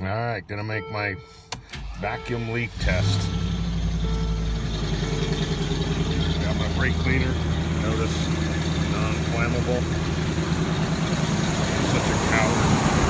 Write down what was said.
All right, gonna make my vacuum leak test. Got my brake cleaner. Notice non-flammable. Such a coward.